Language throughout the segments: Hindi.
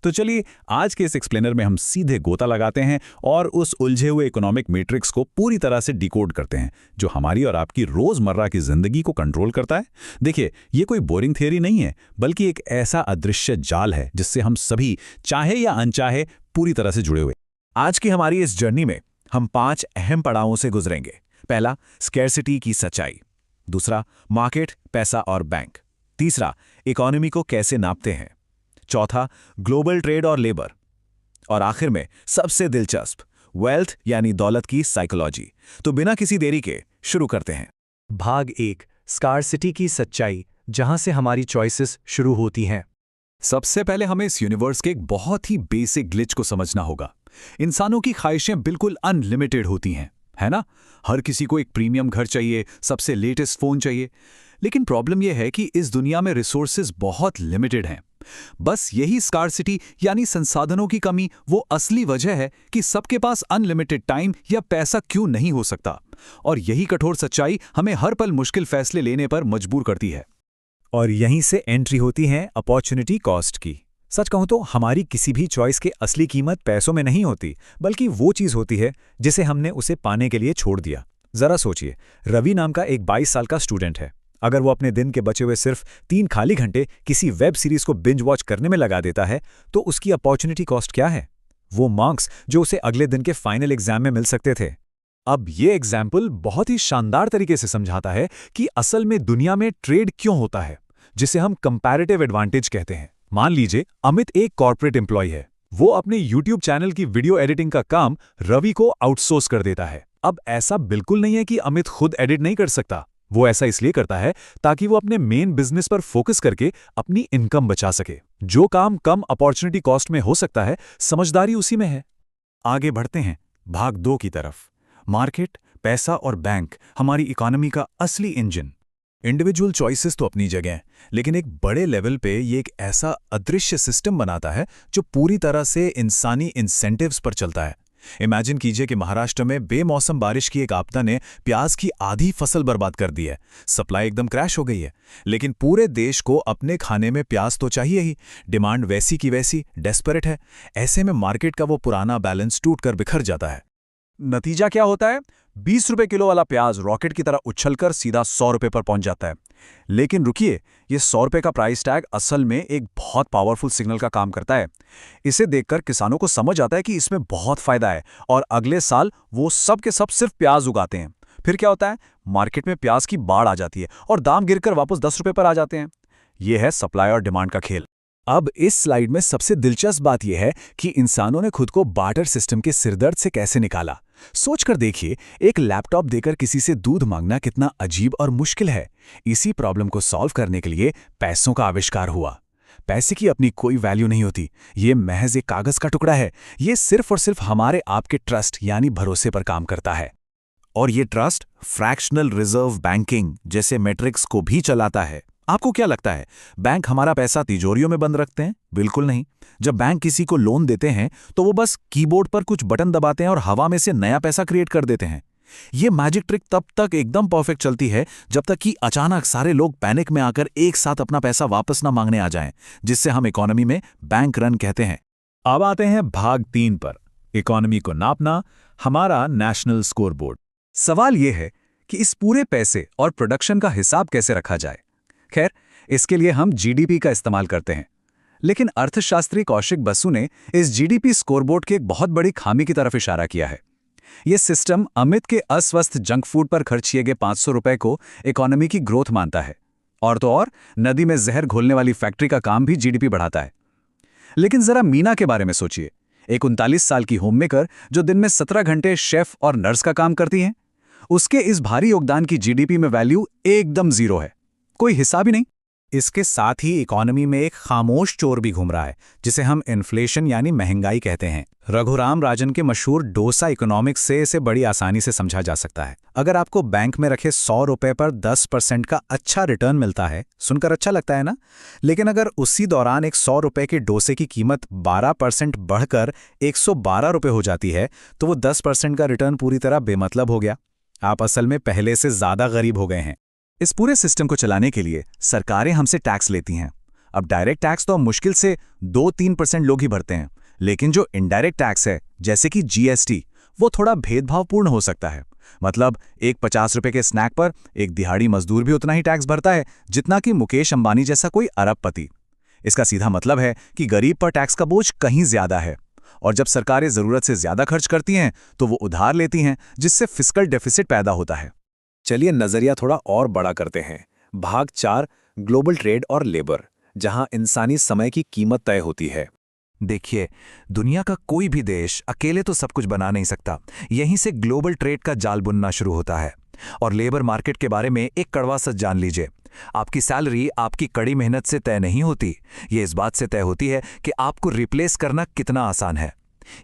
तो चलिए आज के इस एक्सप्लेनर में हम सीधे गोता लगाते हैं और उस उलझे हुए इकोनॉमिक मैट्रिक्स को पूरी तरह से डिकोड करते हैं जो हमारी और आपकी रोजमर्रा की जिंदगी को कंट्रोल करता है। देखिए, ये कोई बोरिंग थियरी नहीं है, बल्कि एक ऐसा अदृश्य जाल है जिससे हम सभी, चाहे या अनचाहे, पूरी तरह से जुड़े हुए। आज की हमारी इस जर्नी में हम 5 अहम पड़ावों से गुजरेंगे। पहला, स्कैर्सिटी की सच्चाई। दूसरा, मार्केट, पैसा और बैंक। तीसरा, इकोनॉमी को कैसे नापते हैं। चौथा, ग्लोबल ट्रेड और लेबर। और आखिर में सबसे दिलचस्प, वेल्थ यानी दौलत की साइकोलॉजी। तो बिना किसी देरी के शुरू करते हैं। भाग 1, स्कार्सिटी की सच्चाई, जहां से हमारी चॉइसेस शुरू होती हैं। सबसे पहले हमें इस यूनिवर्स के एक बहुत ही बेसिक ग्लिच को समझना होगा। इंसानों की ख्वाहिशें बिल्कुल अनलिमिटेड होती हैं, है ना? हर किसी को एक प्रीमियम घर चाहिए, सबसे लेटेस्ट फोन चाहिए। लेकिन प्रॉब्लम यह है कि इस दुनिया में रिसोर्सेज बहुत लिमिटेड हैं। बस यही स्कार्सिटी यानी संसाधनों की कमी वो असली वजह है कि सबके पास अनलिमिटेड टाइम या पैसा क्यों नहीं हो सकता। और यही कठोर सच्चाई हमें हर पल मुश्किल फैसले लेने पर मजबूर करती है। और यहीं से एंट्री होती है अपॉर्चुनिटी कॉस्ट की। सच कहूं तो हमारी किसी भी चॉइस की असली कीमत पैसों में नहीं होती, बल्कि वो चीज होती है जिसे हमने उसे पाने के लिए छोड़ दिया। जरा सोचिए, रवि नाम का एक 22 साल का स्टूडेंट है। अगर वो अपने दिन के बचे हुए सिर्फ 3 खाली घंटे किसी वेब सीरीज को बिंज वॉच करने में लगा देता है, तो उसकी अपॉर्चुनिटी कॉस्ट क्या है? वो मार्क्स जो उसे अगले दिन के फाइनल एग्जाम में मिल सकते थे। अब ये एग्जाम्पल बहुत ही शानदार तरीके से समझाता है कि असल में दुनिया में ट्रेड क्यों होता है, जिसे हम कंपैरेटिव एडवांटेज कहते हैं। मान लीजिए अमित एक कॉर्पोरेट एम्प्लॉय है। वो अपने यूट्यूब चैनल की वीडियो एडिटिंग का काम रवि को आउटसोर्स कर देता है। अब ऐसा बिल्कुल नहीं है कि अमित खुद एडिट नहीं कर सकता। वो ऐसा इसलिए करता है ताकि वो अपने मेन बिजनेस पर फोकस करके अपनी इनकम बचा सके। जो काम कम अपॉर्चुनिटी कॉस्ट में हो सकता है, समझदारी उसी में है। आगे बढ़ते हैं भाग 2 की तरफ। मार्केट, पैसा और बैंक हमारी इकोनॉमी का असली इंजन। इंडिविजुअल चॉइसेस तो अपनी जगह, लेकिन एक बड़े लेवल पे ये एक ऐसा अदृश्य सिस्टम बनाता है जो पूरी तरह से इंसानी इंसेंटिव्स पर चलता है। इमेजिन कीजिए कि महाराष्ट्र में बेमौसम बारिश की एक आपदा ने प्याज की आधी फसल बर्बाद कर दी है। सप्लाई एकदम क्रैश हो गई है, लेकिन पूरे देश को अपने खाने में प्याज तो चाहिए ही। डिमांड वैसी की वैसी डेस्परेट है। ऐसे में मार्केट का वो पुराना बैलेंस टूटकर बिखर जाता है। नतीजा क्या होता है? 20 रुपए किलो वाला प्याज रॉकेट की तरह उछलकर सीधा 100 रुपए पर पहुंच जाता है। लेकिन रुकिए, ये 100 रुपए का प्राइस टैग असल में एक बहुत पावरफुल सिग्नल का काम करता है। इसे देखकर किसानों को समझ आता है कि इसमें बहुत फायदा है और अगले साल वो सब के सब सिर्फ प्याज उगाते हैं। फिर क्या होता है? मार्केट में प्याज की बाढ़ आ जाती है और दाम गिरकर वापस 10 रुपए पर आ जाते हैं। यह है सप्लाई और डिमांड का खेल। अब इस स्लाइड में सबसे दिलचस्प बात यह है कि इंसानों ने खुद को बार्टर सिस्टम के सिरदर्द से कैसे निकाला। सोचकर देखिए, एक लैपटॉप देकर किसी से दूध मांगना कितना अजीब और मुश्किल है। इसी प्रॉब्लम को सॉल्व करने के लिए पैसों का आविष्कार हुआ। पैसे की अपनी कोई वैल्यू नहीं होती, ये महज एक कागज का टुकड़ा है। ये सिर्फ और सिर्फ हमारे आपके ट्रस्ट यानी भरोसे पर काम करता है। और ये ट्रस्ट फ्रैक्शनल रिजर्व बैंकिंग जैसे मैट्रिक्स को भी चलाता है। आपको क्या लगता है, बैंक हमारा पैसा तिजोरियों में बंद रखते हैं? बिल्कुल नहीं। जब बैंक किसी को लोन देते हैं तो वो बस कीबोर्ड पर कुछ बटन दबाते हैं और हवा में से नया पैसा क्रिएट कर देते हैं। ये मैजिक ट्रिक तब तक एकदम परफेक्ट चलती है जब तक कि अचानक सारे लोग पैनिक में आकर एक साथ अपना पैसा वापस ना मांगने आ जाएं, जिससे हम इकोनॉमी में बैंक रन कहते हैं। अब आते हैं भाग 3 पर, इकोनॉमी को नापना, हमारा नेशनल स्कोरबोर्ड। सवाल यह है कि इस पूरे पैसे और प्रोडक्शन का हिसाब कैसे रखा जाए। खैर, इसके लिए हम जीडीपी का इस्तेमाल करते हैं। लेकिन अर्थशास्त्री कौशिक बसु ने इस जीडीपी स्कोरबोर्ड की एक बहुत बड़ी खामी की तरफ इशारा किया है। यह सिस्टम अमित के अस्वस्थ जंक फूड पर खर्च किए गए 500 रुपए को इकोनॉमी की ग्रोथ मानता है। और तो और, नदी में जहर घोलने वाली फैक्ट्री का काम भी जीडीपी बढ़ाता है। लेकिन जरा मीना के बारे में सोचिए, एक 39 साल की होममेकर जो दिन में 17 घंटे शेफ और नर्स का काम करती हैं। उसके इस भारी योगदान की जीडीपी में वैल्यू एकदम जीरो है, कोई हिसाब ही नहीं। इसके साथ ही इकोनॉमी में एक खामोश चोर भी घूम रहा है, जिसे हम इन्फ्लेशन यानी महंगाई कहते हैं। रघुराम राजन के मशहूर डोसा इकोनॉमिक्स से इसे बड़ी आसानी से समझा जा सकता है। अगर आपको बैंक में रखे 100 रुपए पर 10% का अच्छा रिटर्न मिलता है, सुनकर अच्छा लगता है ना? लेकिन अगर उसी दौरान एक 100 रुपए के डोसे की कीमत 12% बढ़कर 112 रुपए हो जाती है, तो वो 10% का रिटर्न पूरी तरह बेमतलब हो गया। आप असल में पहले से ज्यादा गरीब हो गए हैं। इस पूरे सिस्टम को चलाने के लिए सरकारें हमसे टैक्स लेती हैं। अब डायरेक्ट टैक्स तो मुश्किल से 2-3% लोग ही भरते हैं, लेकिन जो इनडायरेक्ट टैक्स है जैसे कि जीएसटी, वो थोड़ा भेदभावपूर्ण हो सकता है। मतलब एक 50 रुपए के स्नैक पर एक दिहाड़ी मजदूर भी उतना ही टैक्स भरता है जितना कि मुकेश अंबानी जैसा कोई अरबपति। इसका सीधा मतलब है कि गरीब पर टैक्स का बोझ कहीं ज्यादा है, और जब सरकारें जरूरत से ज्यादा खर्च करती हैं तो वो उधार लेती हैं, जिससे फिस्कल डेफिसिट पैदा होता है। चलिए नजरिया थोड़ा और बड़ा करते हैं। भाग 4, ग्लोबल ट्रेड और लेबर, जहां इंसानी समय की कीमत तय होती है। देखिए, दुनिया का कोई भी देश अकेले तो सब कुछ बना नहीं सकता। यहीं से ग्लोबल ट्रेड का जाल बुनना शुरू होता है। और लेबर मार्केट के बारे में एक कड़वा सच जान लीजिए, आपकी सैलरी आपकी कड़ी मेहनत से तय नहीं होती, ये इस बात से तय होती है कि आपको रिप्लेस करना कितना आसान है।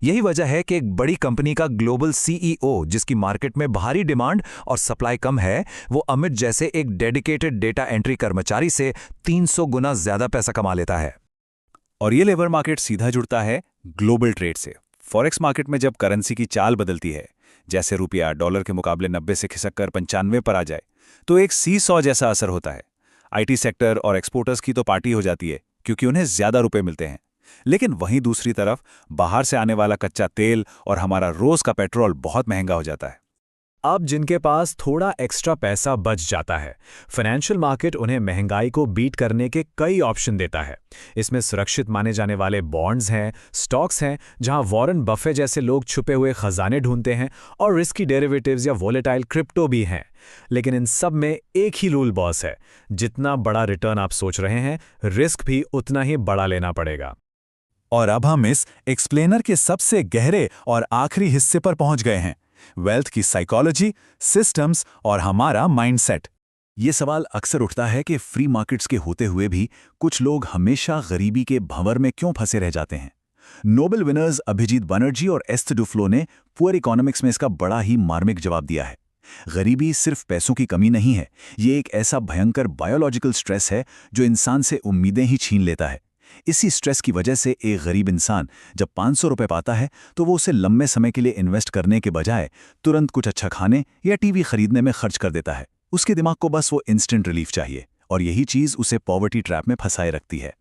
यही वजह है कि एक बड़ी कंपनी का ग्लोबल सीईओ, जिसकी मार्केट में भारी डिमांड और सप्लाई कम है, वो अमित जैसे एक डेडिकेटेड डेटा एंट्री कर्मचारी से 300 गुना ज्यादा पैसा कमा लेता है। और ये लेबर मार्केट सीधा जुड़ता है ग्लोबल ट्रेड से। फॉरेक्स मार्केट में जब करेंसी की चाल बदलती है, जैसे रुपया डॉलर के मुकाबले 90 से खिसककर 95 पर आ जाए, तो एक सी-सॉ जैसा असर होता है। आईटी सेक्टर और एक्सपोर्टर्स की तो पार्टी हो जाती है, क्योंकि उन्हें ज्यादा रुपए मिलते हैं। लेकिन वहीं दूसरी तरफ बाहर से आने वाला कच्चा तेल और हमारा रोज का पेट्रोल बहुत महंगा हो जाता है। अब जिनके पास थोड़ा एक्स्ट्रा पैसा बच जाता है, फाइनेंशियल मार्केट उन्हें महंगाई को बीट करने के कई ऑप्शन देता है। इसमें सुरक्षित माने जाने वाले बॉन्ड्स हैं, स्टॉक्स हैं जहां वॉरेन बफे जैसे लोग छुपे हुए खजाने ढूंढते हैं, और रिस्की डेरिवेटिव्स या वोलेटाइल क्रिप्टो भी हैं। लेकिन इन सब में एक ही रूल बॉस है, जितना बड़ा रिटर्न आप सोच रहे हैं, रिस्क भी उतना ही बड़ा लेना पड़ेगा। और अब हम इस एक्सप्लेनर के सबसे गहरे और आखिरी हिस्से पर पहुंच गए हैं, वेल्थ की साइकोलॉजी, सिस्टम्स और हमारा माइंडसेट। ये सवाल अक्सर उठता है कि फ्री मार्केट्स के होते हुए भी कुछ लोग हमेशा गरीबी के भंवर में क्यों फंसे रह जाते हैं। नोबेल विनर्स अभिजीत बनर्जी और एस्थर डुफ्लो ने पुअर इकोनॉमिक्स में इसका बड़ा ही मार्मिक जवाब दिया है। गरीबी सिर्फ पैसों की कमी नहीं है, ये एक ऐसा भयंकर बायोलॉजिकल स्ट्रेस है जो इंसान से उम्मीदें ही छीन लेता है। इसी स्ट्रेस की वजह से एक गरीब इंसान जब 500 रुपए पाता है तो वो उसे लंबे समय के लिए इन्वेस्ट करने के बजाय तुरंत कुछ अच्छा खाने या टीवी खरीदने में खर्च कर देता है। उसके दिमाग को बस वो इंस्टेंट रिलीफ चाहिए, और यही चीज उसे पॉवर्टी ट्रैप में फंसाए रखती है।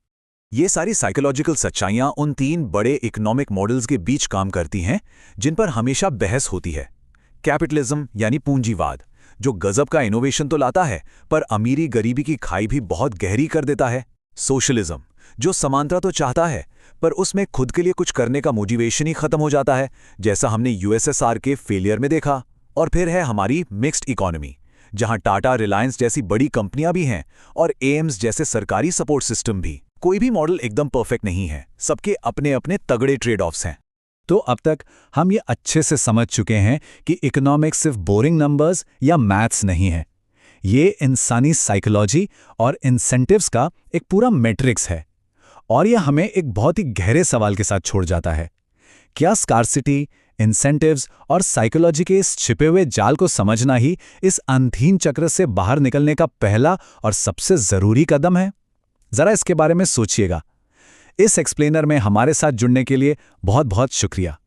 ये सारी साइकोलॉजिकल सच्चाइयां उन 3 बड़े इकोनॉमिक मॉडल्स के बीच काम करती हैं जिन पर हमेशा बहस होती है। कैपिटलिज्म यानी पूंजीवाद, जो गजब का इनोवेशन तो लाता है पर अमीरी गरीबी की खाई भी बहुत गहरी कर देता है। सोशलिज्म, जो समानता तो चाहता है पर उसमें खुद के लिए कुछ करने का मोटिवेशन ही खत्म हो जाता है, जैसा हमने यूएसएसआर के फेलियर में देखा। और फिर है हमारी मिक्स्ड इकोनॉमी, जहां टाटा, रिलायंस जैसी बड़ी कंपनियां भी हैं और एम्स जैसे सरकारी सपोर्ट सिस्टम भी। कोई भी मॉडल एकदम परफेक्ट नहीं है, सबके अपने अपने तगड़े ट्रेड ऑफ्स हैं। तो अब तक हम ये अच्छे से समझ चुके हैं कि इकोनॉमिक्स सिर्फ बोरिंग नंबर्स या मैथ्स नहीं है, ये इंसानी साइकोलॉजी और इंसेंटिव्स का एक पूरा मैट्रिक्स है। और यह हमें एक बहुत ही गहरे सवाल के साथ छोड़ जाता है, क्या स्कार्सिटी, इंसेंटिव्स और साइकोलॉजी के इस छिपे हुए जाल को समझना ही इस अंधीन चक्र से बाहर निकलने का पहला और सबसे जरूरी कदम है? जरा इसके बारे में सोचिएगा। इस एक्सप्लेनर में हमारे साथ जुड़ने के लिए बहुत बहुत शुक्रिया।